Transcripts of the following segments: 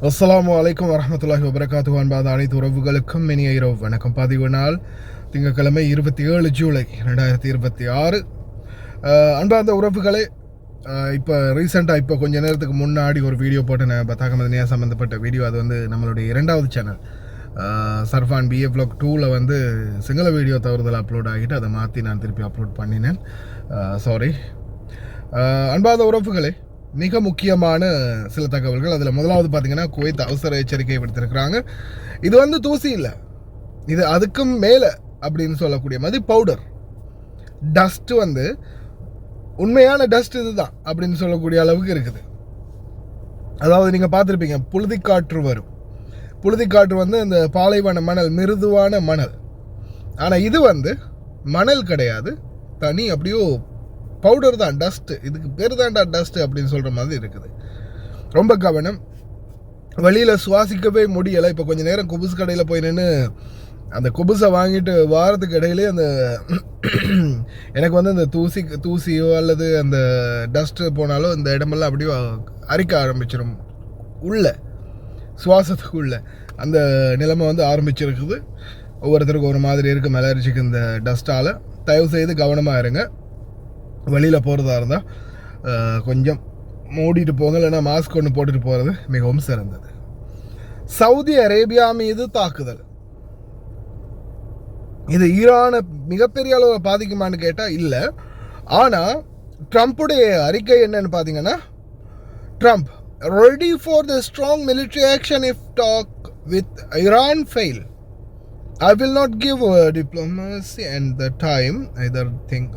அஸ்ஸலாமு அலைக்கும் வரஹ்மத்துல்லாஹி வபரகாத்துஹு. அன்பான அனைத்து உறவுகளுக்கும் இனிய இரவு வணக்கம். பதிவு நாள் திங்கட்கிழமை 27 ஜூலை 2026. அன்பார்ந்த உறவுகளே, இப்போ ரீசெண்டாக இப்போ கொஞ்சம் நேரத்துக்கு முன்னாடி ஒரு வீடியோ போட்டேன், பத்தாக மதனியா சம்மந்தப்பட்ட வீடியோ. அது வந்து நம்மளுடைய 2வது சேனல் சர்ஃபான் BA Vlog 2ல் வந்து சிங்கள வீடியோ தவறுதல் அப்லோட் ஆகிட்டு அதை மாற்றி நான் திருப்பி அப்லோட் பண்ணினேன். சாரி. அன்பார்ந்த உறவுகளே, மிக முக்கியமான சில தகவல்கள். அதில் முதலாவது பார்த்தீங்கன்னா, குவைத் அவசர எச்சரிக்கை விடுத்திருக்கிறாங்க. இது வந்து தூசி இல்லை, இது அதுக்கும் மேலே அப்படின்னு சொல்லக்கூடிய மாதிரி பவுடர் டஸ்ட், வந்து உண்மையான டஸ்ட் இதுதான் அப்படின்னு சொல்லக்கூடிய அளவுக்கு இருக்குது. அதாவது நீங்கள் பார்த்துருப்பீங்க, புழுதிக்காற்று வரும். புழுதிக்காற்று வந்து இந்த பாலைவன மணல், மிருதுவான மணல். ஆனால் இது வந்து மணல் கிடையாது, தனி அப்படியோ பவுடர் தான், டஸ்ட்டு. இதுக்கு பேர் தான்டா டஸ்ட்டு அப்படின்னு சொல்கிற மாதிரி இருக்குது. ரொம்ப கவனம். வெளியில் சுவாசிக்கவே முடியலை. இப்போ கொஞ்சம் நேரம் குபுஸ் கடையில் போய் நின்று அந்த குபுஸை வாங்கிட்டு வாரத்துக்கு இடையிலே அந்த எனக்கு வந்து அந்த தூசியோ அல்லது அந்த டஸ்ட்டு போனாலோ இந்த இடமெல்லாம் அப்படியே அரிக்க ஆரம்பிச்சிடும், உள்ள சுவாசத்துக்கு உள்ள அந்த நிலைமை வந்து ஆரம்பிச்சிருக்குது. ஒவ்வொருத்தருக்கும் ஒரு மாதிரி இருக்குது அலர்ஜிக்கு இந்த டஸ்ட்டால். தயவு செய்து கவனமாக இருங்க. வெளியில் போகிறதா இருந்தால் கொஞ்சம் மூடிட்டு போங்க, இல்லைன்னா மாஸ்க் ஒன்று போட்டுட்டு போகிறது மிகவும் சிறந்தது. சவுதி அரேபியா மீது தாக்குதல், இது ஈரானை மிகப்பெரிய அளவில் பாதிக்குமான்னு கேட்டால் இல்லை. ஆனால் ட்ரம்ப்புடைய அறிக்கை என்னன்னு பார்த்தீங்கன்னா, Trump ready for the strong military action if talk with Iran fail. I will not give diplomacy and the time. Either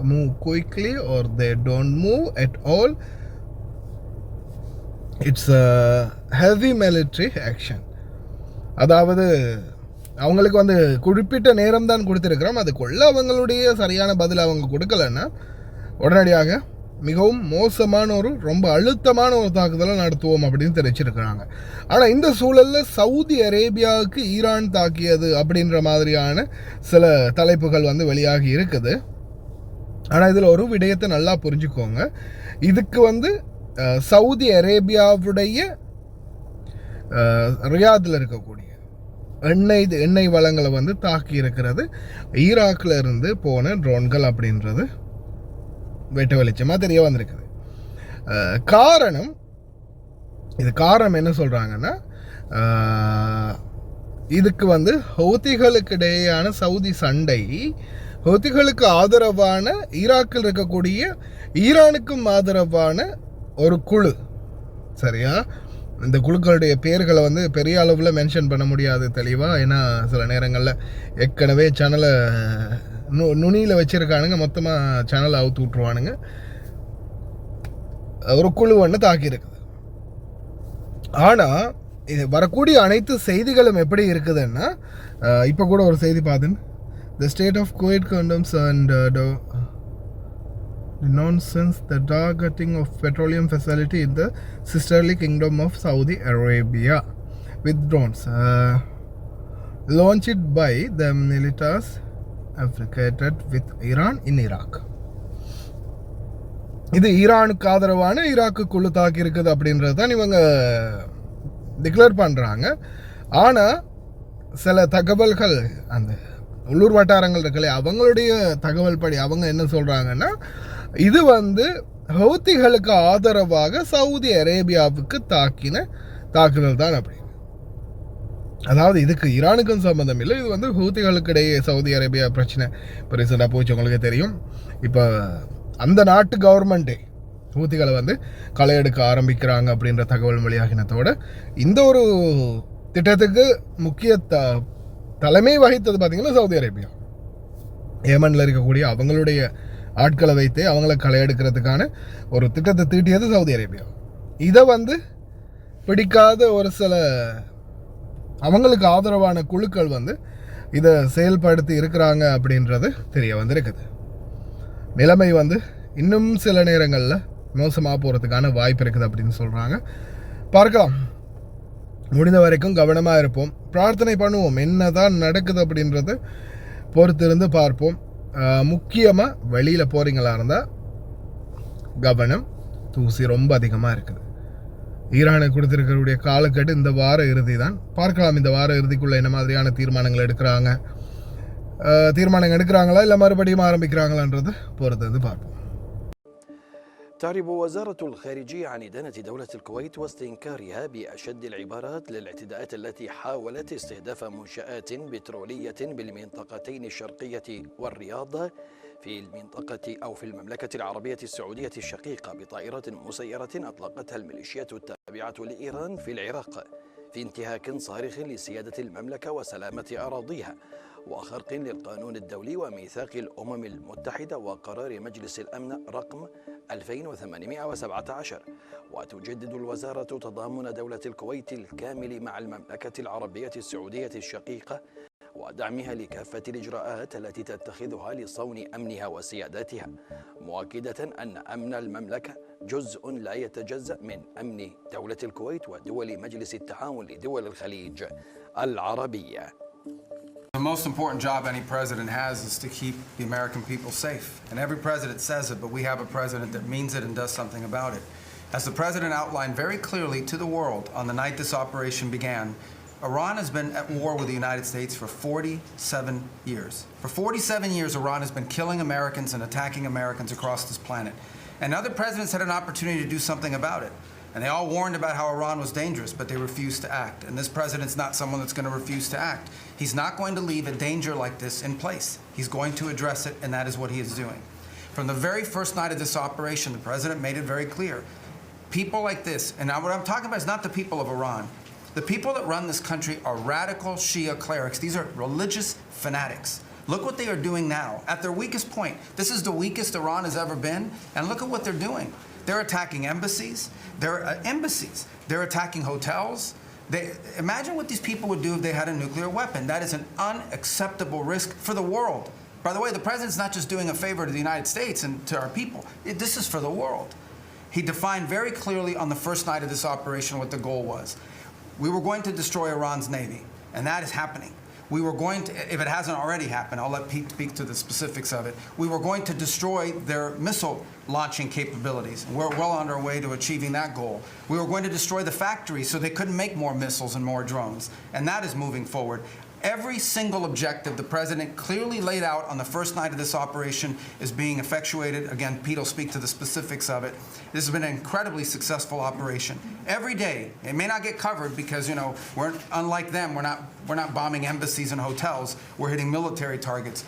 move quickly or they don't move at all. It's a heavy military action. அதாவது அவங்களுக்கு வந்து குறிப்பிட்ட நேரம் தான் கொடுத்துருக்கிறோம், அதுக்குள்ள அவங்களுடைய சரியான பதில் அவங்க கொடுக்கலன்னா உடனடியாக மிகவும் மோசமான ரொம்ப அழுத்தமான ஒரு தாக்குதலை நடத்துவோம் அப்படின்னு தெரிவிச்சிருக்கிறாங்க. ஆனால் இந்த சூழலில் சவுதி அரேபியாவுக்கு ஈரான் தாக்கியது அப்படின்ற மாதிரியான சில தலைப்புகள் வந்து வெளியாகி இருக்குது. ஆனால் இதில் ஒரு விடயத்தை நல்லா புரிஞ்சுக்கோங்க. இதுக்கு வந்து சவுதி அரேபியாவுடைய ரியாத்தில் இருக்கக்கூடிய எண்ணெய் வளங்களை வந்து தாக்கி இருக்கிறது ஈராக்கில் இருந்து போன ட்ரோன்கள் அப்படின்றது வெட்ட வெளிச்சமாக தெரிய வந்திருக்குது. காரணம் என்ன சொல்கிறாங்கன்னா, இதுக்கு வந்து ஹவுதிகளுக்கு இடையேயான சவுதி சண்டை, ஹவுதிகளுக்கு ஆதரவான ஈராக்கில் இருக்கக்கூடிய ஈரானுக்கும் ஆதரவான ஒரு குழு. சரியா? இந்த குழுக்களுடைய பேர்களை வந்து பெரிய அளவில் மென்ஷன் பண்ண முடியாது தெளிவாக, ஏன்னா சில நேரங்களில் ஏற்கனவே சேனலை நுனியில் வச்சுருக்கானுங்க, மொத்தமாக சேனலை அவுத்து விட்ருவானுங்க. ஒரு குழு ஒன்று தாக்கியிருக்குது. ஆனால் இது வரக்கூடிய அனைத்து செய்திகளும் எப்படி இருக்குதுன்னா, இப்போ கூட ஒரு செய்தி பார்த்தேன், the state of Kuwait condemns and nonsense the targeting of petroleum facility in the sisterly kingdom of Saudi Arabia with drones launched by the militias affiliated with Iran in Iraq. இது ஈரானுக்கு ஆதரவான ஈராக்கு குழு தாக்கி இருக்குது அப்படின்றது தான் இவங்க declare பண்ணுறாங்க. ஆனால் சில தகவல்கள் அந்த உள்ளூர் வட்டாரங்கள் இருக்கல, அவங்களுடைய தகவல் படி அவங்க என்ன சொல்கிறாங்கன்னா, இது வந்து ஹவுதிகளுக்கு ஆதரவாக சவுதி அரேபியாவுக்கு தாக்குதல் தான் அப்படின்னு. அதாவது இதுக்கு ஈரானுக்கும் சம்மந்தம் இல்லை, இது வந்து ஹூதிகளுக்கு இடையே சவுதி அரேபியா பிரச்சனை இப்போ ரீசெண்டாக போச்சு, உங்களுக்கு தெரியும். இப்போ அந்த நாட்டு கவர்மெண்ட்டே ஹூதிகளை வந்து களை எடுக்க ஆரம்பிக்கிறாங்க அப்படின்ற தகவல் வெளியாகினத்தோட இந்த ஒரு திட்டத்துக்கு முக்கிய தலைமை வகித்தது பார்த்திங்கன்னா சவுதி அரேபியா. ஏமனில் இருக்கக்கூடிய அவங்களுடைய ஆட்களை வைத்தே அவங்கள களை எடுக்கிறதுக்கான ஒரு திட்டத்தை தீட்டியது சவுதி அரேபியா. இதை வந்து பிடிக்காத ஒரு சில அவங்களுக்கு ஆதரவான குழுக்கள் வந்து இதை செயல்படுத்தி இருக்கிறாங்க அப்படின்றது தெரிய வந்திருக்குது. நிலைமை வந்து இன்னும் சில நேரங்களில் மோசமாக போகிறதுக்கான வாய்ப்பு இருக்குது அப்படின்னு சொல்கிறாங்க. பார்க்கலாம். முடிந்த வரைக்கும் கவனமாக இருப்போம், பிரார்த்தனை பண்ணுவோம். என்னதான் நடக்குது அப்படின்றது பொறுத்திருந்து பார்ப்போம். முக்கியமாக வெளியில் போகிறீங்களா இருந்தால் கவனம், தூசி ரொம்ப அதிகமாக இருக்குது. ஈரானுக்கு கொடுத்திருக்கக்கூடிய காலக்கெடு இந்த வார இறுதி தான். பார்க்கலாம் இந்த வார இறுதிக்குள்ளே என்ன மாதிரியான தீர்மானங்கள் எடுக்கிறாங்களா இல்லை மறுபடியும் ஆரம்பிக்கிறாங்களான்றது பொறுத்தது பார்ப்போம். تعرب وزارة الخارجية عن إدانة دولة الكويت واستنكارها بأشد العبارات للاعتداءات التي حاولت استهداف منشآت بترولية بالمنطقتين الشرقية والرياض في المنطقة أو في المملكة العربية السعودية الشقيقة بطائرات مسيرة أطلقتها الميليشيات التابعة لإيران في العراق في انتهاك صارخ لسيادة المملكة وسلامة أراضيها وخرق للقانون الدولي وميثاق الأمم المتحدة وقرار مجلس الأمن رقم 2817. وتجدد الوزارة تضامن دولة الكويت الكامل مع المملكة العربية السعودية الشقيقة ودعمها لكافة الإجراءات التي تتخذها لصون أمنها وسيادتها، مؤكدة أن أمن المملكة جزء لا يتجزأ من أمن دولة الكويت ودول مجلس التعاون لدول الخليج العربية. The most important job any president has is to keep the American people safe. And every president says it, but we have a president that means it and does something about it. As the president outlined very clearly to the world on the night this operation began, Iran has been at war with the United States for 47 years. For 47 years, Iran has been killing Americans and attacking Americans across this planet. And other presidents had an opportunity to do something about it. And they all warned about how Iran was dangerous, but they refused to act. And this president's not someone that's going to refuse to act. He's not going to leave a danger like this in place. He's going to address it, and that is what he is doing. From the very first night of this operation, the president made it very clear. People like this, and now what I'm talking about is not the people of Iran. The people that run this country are radical Shia clerics. These are religious fanatics. Look what they are doing now. At their weakest point, this is the weakest Iran has ever been, and look at what they're doing. They're attacking embassies. They're attacking hotels. Imagine what these people would do if they had a nuclear weapon. That is an unacceptable risk for the world. By the way, the president's not just doing a favor to the United States and to our people. This is for the world. He defined very clearly on the first night of this operation what the goal was. We were going to destroy Iran's navy, and that is happening. We were going to, if it hasn't already happened, I'll let Pete speak to the specifics of it. We were going to destroy their missile launching capabilities. We're well on our way to achieving that goal. We were going to destroy the factories so they couldn't make more missiles and more drones. And that is moving forward. Every single objective the president clearly laid out on the first night of this operation is being effectuated. Again, Pete will speak to the specifics of it. This has been an incredibly successful operation. Every day, it may not get covered because, we're unlike them. We're not bombing embassies and hotels. We're hitting military targets.